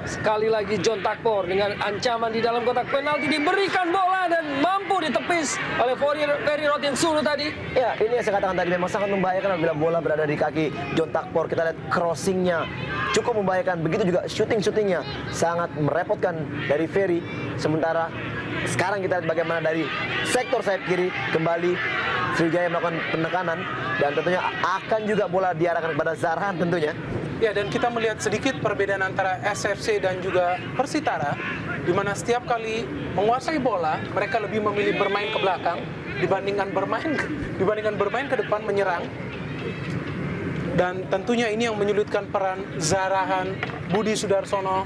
Sekali lagi John Takpor dengan ancaman di dalam kotak penalti, diberikan bola dan mampu ditepis oleh Ferry Rotinsulu tadi. Ya, ini yang saya katakan tadi memang sangat membahayakan apabila bola berada di kaki John Takpor. Kita lihat crossingnya cukup membahayakan, begitu juga shootingnya sangat merepotkan dari Ferry. Sementara sekarang kita lihat bagaimana dari sektor sayap kiri kembali Sriwijaya melakukan penekanan, dan tentunya akan juga bola diarahkan kepada Zahrahan tentunya. Ya, dan kita melihat sedikit perbedaan antara SFC dan juga Persitara, di mana setiap kali menguasai bola, mereka lebih memilih bermain ke belakang dibandingkan bermain ke depan menyerang. Dan tentunya ini yang menyulitkan peran Zahrahan, Budi Sudarsono,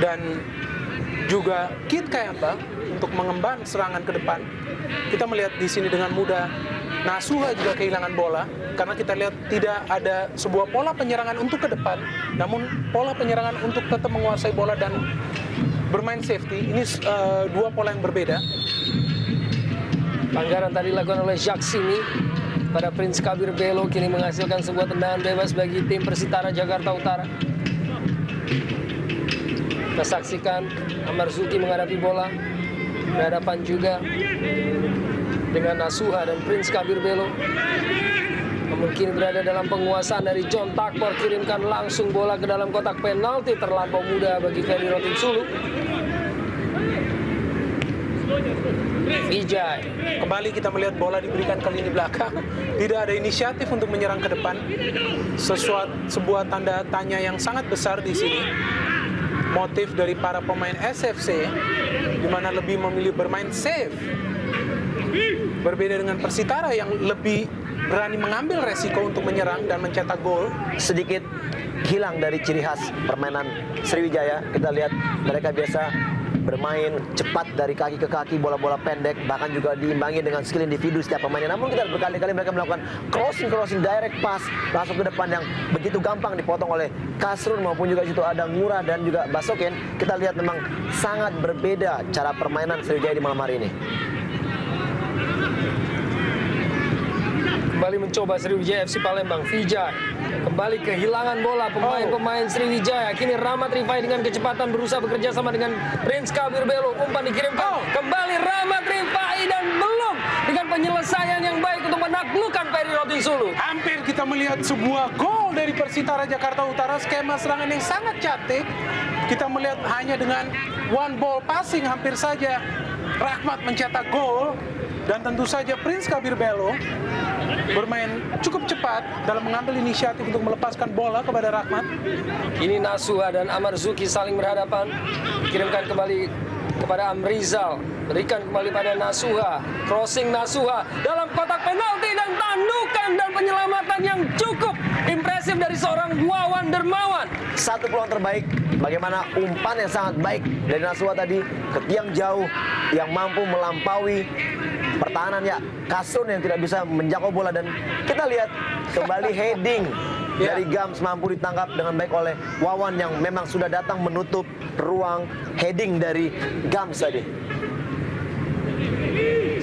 dan juga Kit Kayamba untuk mengemban serangan ke depan. Kita melihat di sini dengan mudah Nasuha juga kehilangan bola, karena kita lihat tidak ada sebuah pola penyerangan untuk ke depan, namun pola penyerangan untuk tetap menguasai bola dan bermain safety. Ini dua pola yang berbeda. Pelanggaran tadi dilakukan oleh Jaksimi pada Prince Kabir Belo, kini menghasilkan sebuah tendangan bebas bagi tim Persitara Jakarta Utara. Kita saksikan Amarzuki menghadapi bola, berhadapan juga dengan Nasuha dan Prince Kabir Belo. Namun kini berada dalam penguasaan dari John Takpor, kirimkan langsung bola ke dalam kotak penalti, terlampau mudah bagi Ferry Rotinsulu. Vijay. Kembali kita melihat bola diberikan ke lini belakang, tidak ada inisiatif untuk menyerang ke depan. Sebuah tanda tanya yang sangat besar di sini. Motif dari para pemain SFC, di mana lebih memilih bermain safe. Berbeda dengan Persitara yang lebih berani mengambil resiko untuk menyerang dan mencetak gol. Sedikit hilang dari ciri khas permainan Sriwijaya. Kita lihat mereka biasa bermain cepat dari kaki ke kaki, bola-bola pendek, bahkan juga diimbangi dengan skill individu setiap pemainnya. Namun kita berkali-kali mereka melakukan crossing direct pass langsung ke depan yang begitu gampang dipotong oleh Kasrun maupun juga situ ada Ngurah dan juga Basoken. Kita lihat memang sangat berbeda cara permainan Sriwijaya di malam hari ini. Kembali mencoba Sriwijaya FC Palembang. Vijay kembali kehilangan bola pemain-pemain Sriwijaya. Kini Rahmat Rifai dengan kecepatan berusaha bekerja sama dengan Prince Kabir Belo. Umpan dikirimkan kembali Rahmat Rifai dan belum dengan penyelesaian yang baik untuk menaklukkan Ferry Rotin Sulu. Hampir kita melihat sebuah gol dari Persitara Jakarta Utara, skema serangan yang sangat cantik. Kita melihat hanya dengan one ball passing hampir saja Rahmat mencetak gol, dan tentu saja Prince Kabir Belo bermain cukup cepat dalam mengambil inisiatif untuk melepaskan bola kepada Rahmat. Kini Nasuha dan Amarzuki saling berhadapan. Dikirimkan kembali kepada Amrizal. Berikan kembali pada Nasuha. Crossing Nasuha dalam kotak penalti dan tandukan dan penyelamatan yang cukup impresif dari seorang Wawan Dermawan. Satu peluang terbaik, bagaimana umpan yang sangat baik dari Nasuha tadi ke tiang jauh yang mampu melampaui pertahanan ya Kasrun yang tidak bisa menjangkau bola, dan kita lihat kembali heading dari Gams mampu ditangkap dengan baik oleh Wawan yang memang sudah datang menutup ruang heading dari Gams tadi.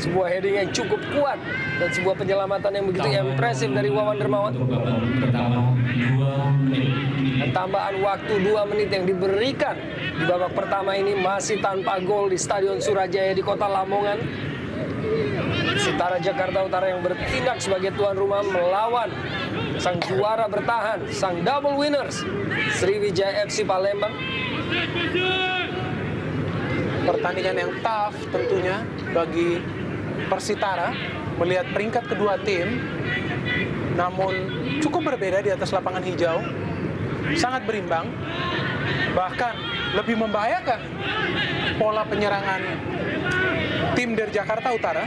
Sebuah heading yang cukup kuat dan sebuah penyelamatan yang begitu impresif dari Wawan Dermawan. Dan tambahan waktu 2 menit yang diberikan di babak pertama ini masih tanpa gol di Stadion Surajaya di Kota Lamongan. Persitara Jakarta Utara yang bertindak sebagai tuan rumah melawan sang juara bertahan, sang double winners Sriwijaya FC Palembang. Pertandingan yang tough tentunya bagi Persitara melihat peringkat kedua tim, namun cukup berbeda di atas lapangan hijau, sangat berimbang, bahkan lebih membahayakan pola penyerangan tim dari Jakarta Utara.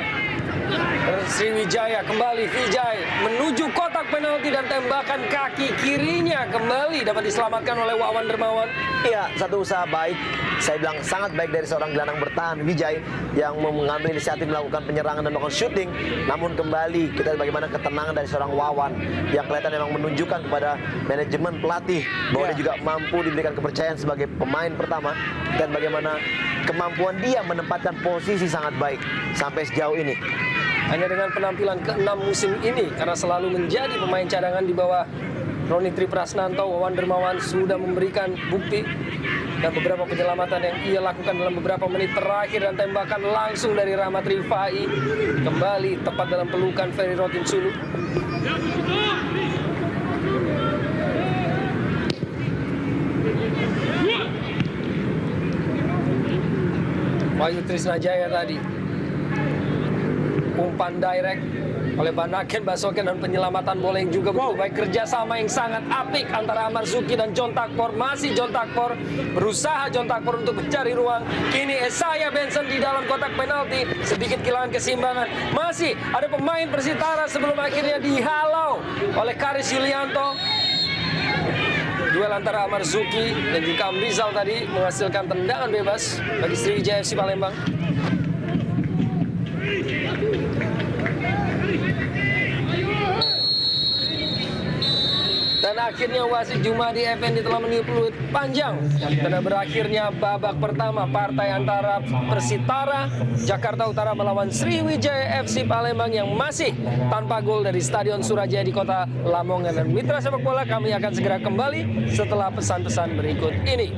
Sriwijaya kembali, Vijay menuju kotak penalti dan tembakan kaki kirinya kembali dapat diselamatkan oleh Wawan Dermawan. Iya, satu usaha baik, saya bilang sangat baik dari seorang gelandang bertahan Vijay yang mengambil inisiatif melakukan penyerangan dan melakukan shooting. Namun kembali kita lihat bagaimana ketenangan dari seorang Wawan yang kelihatan memang menunjukkan kepada manajemen pelatih bahwa dia juga mampu diberikan kepercayaan sebagai pemain pertama, dan bagaimana kemampuan dia menempatkan posisi sangat baik sampai sejauh ini. Hanya dengan penampilan ke-6 musim ini, karena selalu menjadi pemain cadangan di bawah Roni Triprasnanto, Wawan Dermawan sudah memberikan bukti dan beberapa penyelamatan yang ia lakukan dalam beberapa menit terakhir, dan tembakan langsung dari Rahmat Rifai kembali tepat dalam pelukan Ferry Rotin Sulu. Wahyu Trisnajaya tadi umpan direct oleh Banaken Basoken dan penyelamatan bola yang juga begitu baik. Kerjasama yang sangat apik antara Amarzuki dan John Takpor. Masih John Takpor, berusaha John Takpor untuk mencari ruang. Kini Esaya Benson di dalam kotak penalti, sedikit kehilangan keseimbangan. Masih ada pemain Persitara sebelum akhirnya dihalau oleh Karis Yulianto. Duel antara Amarzuki dan juga Amrizal tadi menghasilkan tendangan bebas bagi Sriwijaya FC Palembang. Dan akhirnya wasit Jumadi Effendi telah meniup peluit panjang karena berakhirnya babak pertama partai antara Persitara Jakarta Utara melawan Sriwijaya FC Palembang yang masih tanpa gol dari Stadion Surajaya di Kota Lamongan. Dan mitra sepak bola, kami akan segera kembali setelah pesan-pesan berikut ini.